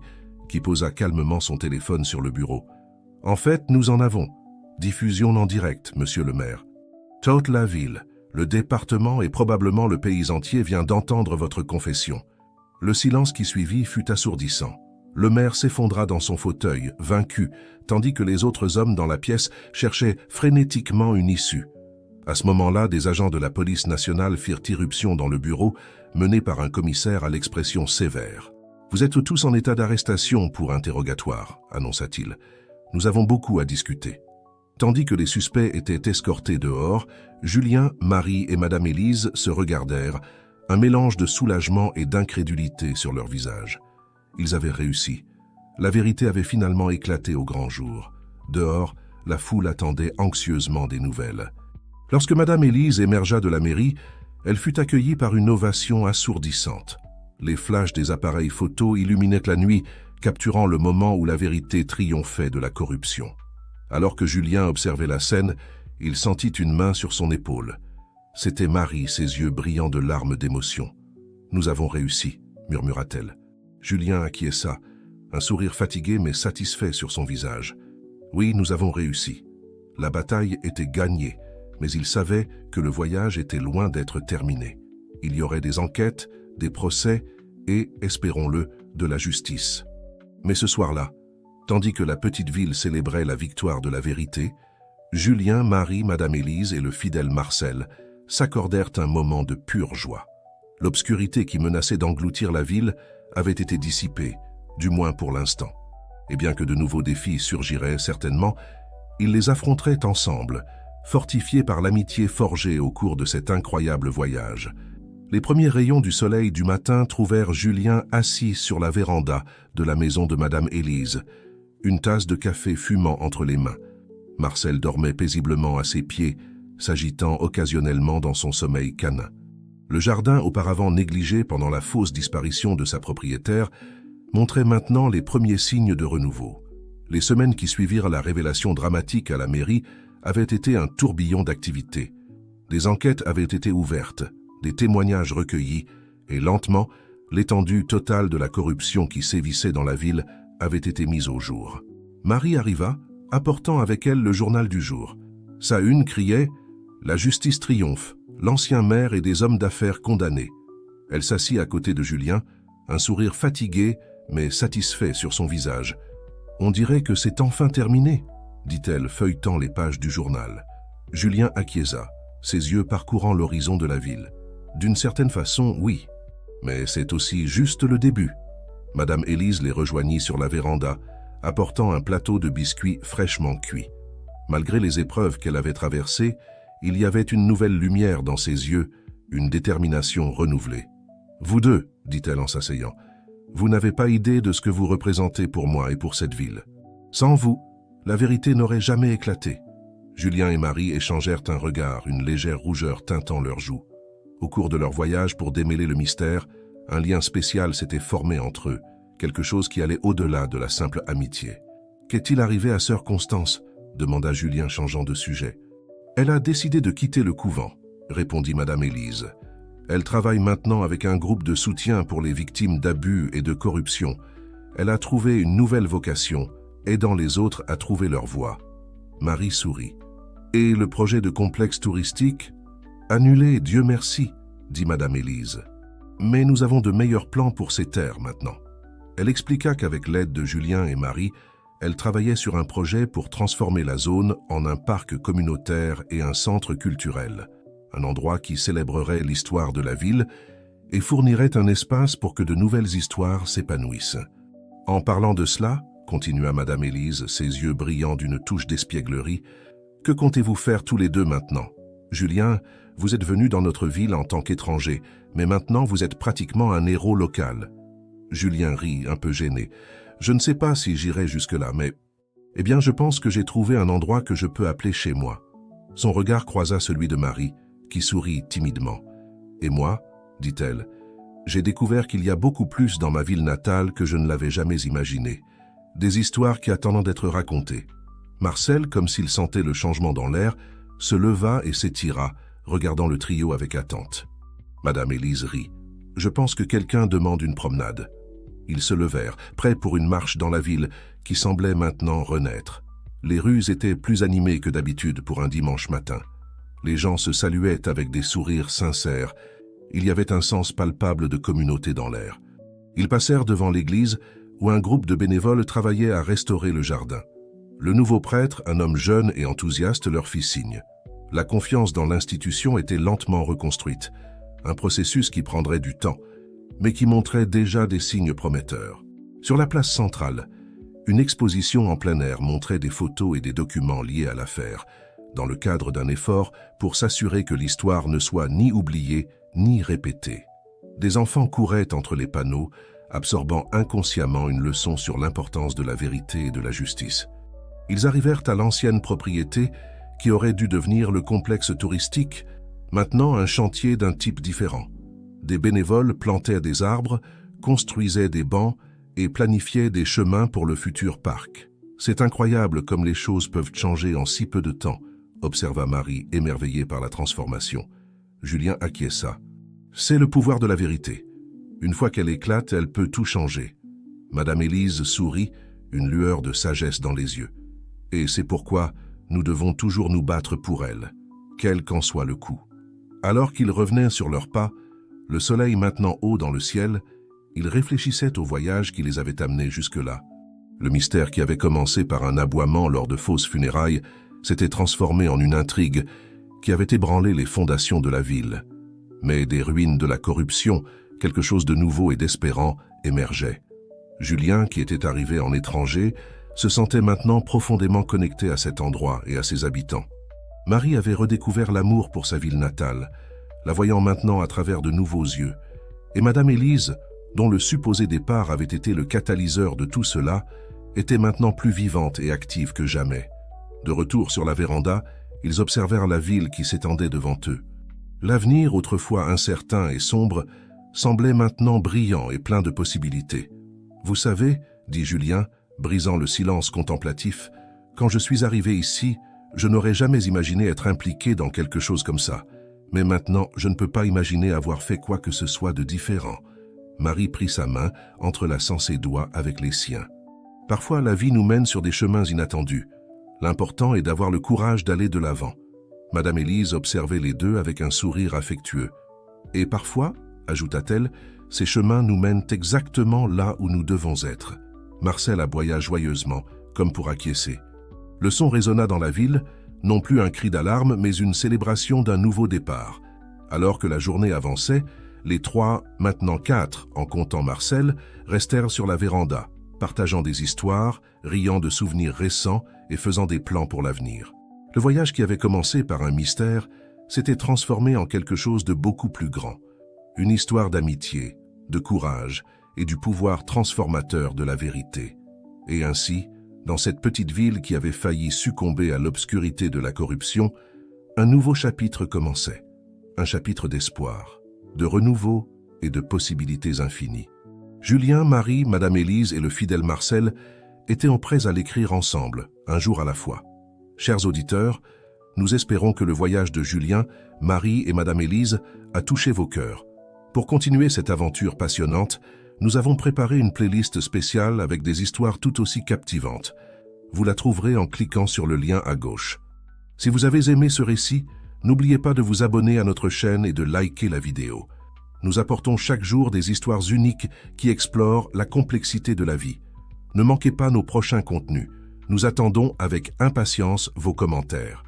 qui posa calmement son téléphone sur le bureau. « En fait, nous en avons. Diffusion en direct, monsieur le maire. Toute la ville, le département et probablement le pays entier vient d'entendre votre confession. » Le silence qui suivit fut assourdissant. Le maire s'effondra dans son fauteuil, vaincu, tandis que les autres hommes dans la pièce cherchaient frénétiquement une issue. À ce moment-là, des agents de la police nationale firent irruption dans le bureau, menés par un commissaire à l'expression sévère. « Vous êtes tous en état d'arrestation pour interrogatoire, » annonça-t-il. « Nous avons beaucoup à discuter. » Tandis que les suspects étaient escortés dehors, Julien, Marie et Madame Élise se regardèrent, un mélange de soulagement et d'incrédulité sur leurs visages. Ils avaient réussi. La vérité avait finalement éclaté au grand jour. Dehors, la foule attendait anxieusement des nouvelles. Lorsque Madame Élise émergea de la mairie, elle fut accueillie par une ovation assourdissante. Les flashs des appareils photo illuminaient la nuit, capturant le moment où la vérité triomphait de la corruption. Alors que Julien observait la scène, il sentit une main sur son épaule. C'était Marie, ses yeux brillants de larmes d'émotion. « Nous avons réussi », murmura-t-elle. Julien acquiesça, un sourire fatigué mais satisfait sur son visage. « Oui, nous avons réussi. La bataille était gagnée, mais il savait que le voyage était loin d'être terminé. Il y aurait des enquêtes, des procès et, espérons-le, de la justice. Mais ce soir-là, tandis que la petite ville célébrait la victoire de la vérité, Julien, Marie, Madame Élise et le fidèle Marcel s'accordèrent un moment de pure joie. L'obscurité qui menaçait d'engloutir la ville avait été dissipée, du moins pour l'instant. Et bien que de nouveaux défis surgiraient certainement, ils les affronteraient ensemble, fortifiés par l'amitié forgée au cours de cet incroyable voyage. Les premiers rayons du soleil du matin trouvèrent Julien assis sur la véranda de la maison de Madame Élise, une tasse de café fumant entre les mains. Marcel dormait paisiblement à ses pieds, s'agitant occasionnellement dans son sommeil canin. Le jardin, auparavant négligé pendant la fausse disparition de sa propriétaire, montrait maintenant les premiers signes de renouveau. Les semaines qui suivirent la révélation dramatique à la mairie avaient été un tourbillon d'activités. Des enquêtes avaient été ouvertes, des témoignages recueillis, et lentement, l'étendue totale de la corruption qui sévissait dans la ville avait été mise au jour. Marie arriva, apportant avec elle le journal du jour. Sa une criait « La justice triomphe, l'ancien maire et des hommes d'affaires condamnés ». Elle s'assit à côté de Julien, un sourire fatigué mais satisfait sur son visage. « On dirait que c'est enfin terminé », dit-elle, feuilletant les pages du journal. Julien acquiesça, ses yeux parcourant l'horizon de la ville. D'une certaine façon, oui. Mais c'est aussi juste le début. Madame Élise les rejoignit sur la véranda, apportant un plateau de biscuits fraîchement cuits. Malgré les épreuves qu'elle avait traversées, il y avait une nouvelle lumière dans ses yeux, une détermination renouvelée. « Vous deux, dit-elle en s'asseyant, vous n'avez pas idée de ce que vous représentez pour moi et pour cette ville. Sans vous, la vérité n'aurait jamais éclaté. » Julien et Marie échangèrent un regard, une légère rougeur teintant leurs joues. Au cours de leur voyage pour démêler le mystère, un lien spécial s'était formé entre eux, quelque chose qui allait au-delà de la simple amitié. « Qu'est-il arrivé à sœur Constance ?» demanda Julien changeant de sujet. « Elle a décidé de quitter le couvent, » répondit Madame Élise. « Elle travaille maintenant avec un groupe de soutien pour les victimes d'abus et de corruption. Elle a trouvé une nouvelle vocation, aidant les autres à trouver leur voie. » Marie sourit. « Et le projet de complexe touristique ?»« Annulé, Dieu merci, » dit Madame Élise. « Mais nous avons de meilleurs plans pour ces terres maintenant. » Elle expliqua qu'avec l'aide de Julien et Marie, elle travaillait sur un projet pour transformer la zone en un parc communautaire et un centre culturel, un endroit qui célébrerait l'histoire de la ville et fournirait un espace pour que de nouvelles histoires s'épanouissent. « En parlant de cela, » continua Madame Élise, ses yeux brillants d'une touche d'espièglerie, « que comptez-vous faire tous les deux maintenant? Julien, vous êtes venu dans notre ville en tant qu'étranger, mais maintenant vous êtes pratiquement un héros local. » Julien rit, un peu gêné. « Je ne sais pas si j'irai jusque-là, mais... Eh bien, je pense que j'ai trouvé un endroit que je peux appeler chez moi. » Son regard croisa celui de Marie, qui sourit timidement. « Et moi, dit-elle, j'ai découvert qu'il y a beaucoup plus dans ma ville natale que je ne l'avais jamais imaginé. Des histoires qui attendent d'être racontées. » Marcel, comme s'il sentait le changement dans l'air, se leva et s'étira, regardant le trio avec attente. Madame Élise rit. « Je pense que quelqu'un demande une promenade. » Ils se levèrent, prêts pour une marche dans la ville, qui semblait maintenant renaître. Les rues étaient plus animées que d'habitude pour un dimanche matin. Les gens se saluaient avec des sourires sincères. Il y avait un sens palpable de communauté dans l'air. Ils passèrent devant l'église, où un groupe de bénévoles travaillait à restaurer le jardin. Le nouveau prêtre, un homme jeune et enthousiaste, leur fit signe. La confiance dans l'institution était lentement reconstruite, un processus qui prendrait du temps, mais qui montrait déjà des signes prometteurs. Sur la place centrale, une exposition en plein air montrait des photos et des documents liés à l'affaire, dans le cadre d'un effort pour s'assurer que l'histoire ne soit ni oubliée ni répétée. Des enfants couraient entre les panneaux, absorbant inconsciemment une leçon sur l'importance de la vérité et de la justice. Ils arrivèrent à l'ancienne propriété qui aurait dû devenir le complexe touristique, maintenant un chantier d'un type différent. Des bénévoles plantaient des arbres, construisaient des bancs et planifiaient des chemins pour le futur parc. « C'est incroyable comme les choses peuvent changer en si peu de temps », observa Marie, émerveillée par la transformation. Julien acquiesça. « C'est le pouvoir de la vérité. Une fois qu'elle éclate, elle peut tout changer. » Madame Élise sourit, une lueur de sagesse dans les yeux. « Et c'est pourquoi nous devons toujours nous battre pour elle, quel qu'en soit le coût. » Alors qu'ils revenaient sur leurs pas, le soleil maintenant haut dans le ciel, ils réfléchissaient au voyage qui les avait amenés jusque-là. Le mystère qui avait commencé par un aboiement lors de fausses funérailles s'était transformé en une intrigue qui avait ébranlé les fondations de la ville. Mais des ruines de la corruption, quelque chose de nouveau et d'espérant, émergeait. Julien, qui était arrivé en étranger, se sentait maintenant profondément connecté à cet endroit et à ses habitants. Marie avait redécouvert l'amour pour sa ville natale, la voyant maintenant à travers de nouveaux yeux. Et Madame Élise, dont le supposé départ avait été le catalyseur de tout cela, était maintenant plus vivante et active que jamais. De retour sur la véranda, ils observèrent la ville qui s'étendait devant eux. L'avenir, autrefois incertain et sombre, semblait maintenant brillant et plein de possibilités. « Vous savez, » dit Julien, brisant le silence contemplatif, « quand je suis arrivé ici, je n'aurais jamais imaginé être impliqué dans quelque chose comme ça. Mais maintenant, je ne peux pas imaginer avoir fait quoi que ce soit de différent. » Marie prit sa main, entrelaçant ses doigts avec les siens. « Parfois, la vie nous mène sur des chemins inattendus. L'important est d'avoir le courage d'aller de l'avant. » Madame Élise observait les deux avec un sourire affectueux. « Et parfois, ajouta-t-elle, ces chemins nous mènent exactement là où nous devons être. » Marcel aboya joyeusement, comme pour acquiescer. Le son résonna dans la ville, non plus un cri d'alarme, mais une célébration d'un nouveau départ. Alors que la journée avançait, les trois, maintenant quatre, en comptant Marcel, restèrent sur la véranda, partageant des histoires, riant de souvenirs récents et faisant des plans pour l'avenir. Le voyage qui avait commencé par un mystère s'était transformé en quelque chose de beaucoup plus grand. Une histoire d'amitié, de courage et du pouvoir transformateur de la vérité. Et ainsi, dans cette petite ville qui avait failli succomber à l'obscurité de la corruption, un nouveau chapitre commençait. Un chapitre d'espoir, de renouveau et de possibilités infinies. Julien, Marie, Madame Élise et le fidèle Marcel étaient en prêts à l'écrire ensemble, un jour à la fois. Chers auditeurs, nous espérons que le voyage de Julien, Marie et Madame Élise a touché vos cœurs. Pour continuer cette aventure passionnante, nous avons préparé une playlist spéciale avec des histoires tout aussi captivantes. Vous la trouverez en cliquant sur le lien à gauche. Si vous avez aimé ce récit, n'oubliez pas de vous abonner à notre chaîne et de liker la vidéo. Nous apportons chaque jour des histoires uniques qui explorent la complexité de la vie. Ne manquez pas nos prochains contenus. Nous attendons avec impatience vos commentaires.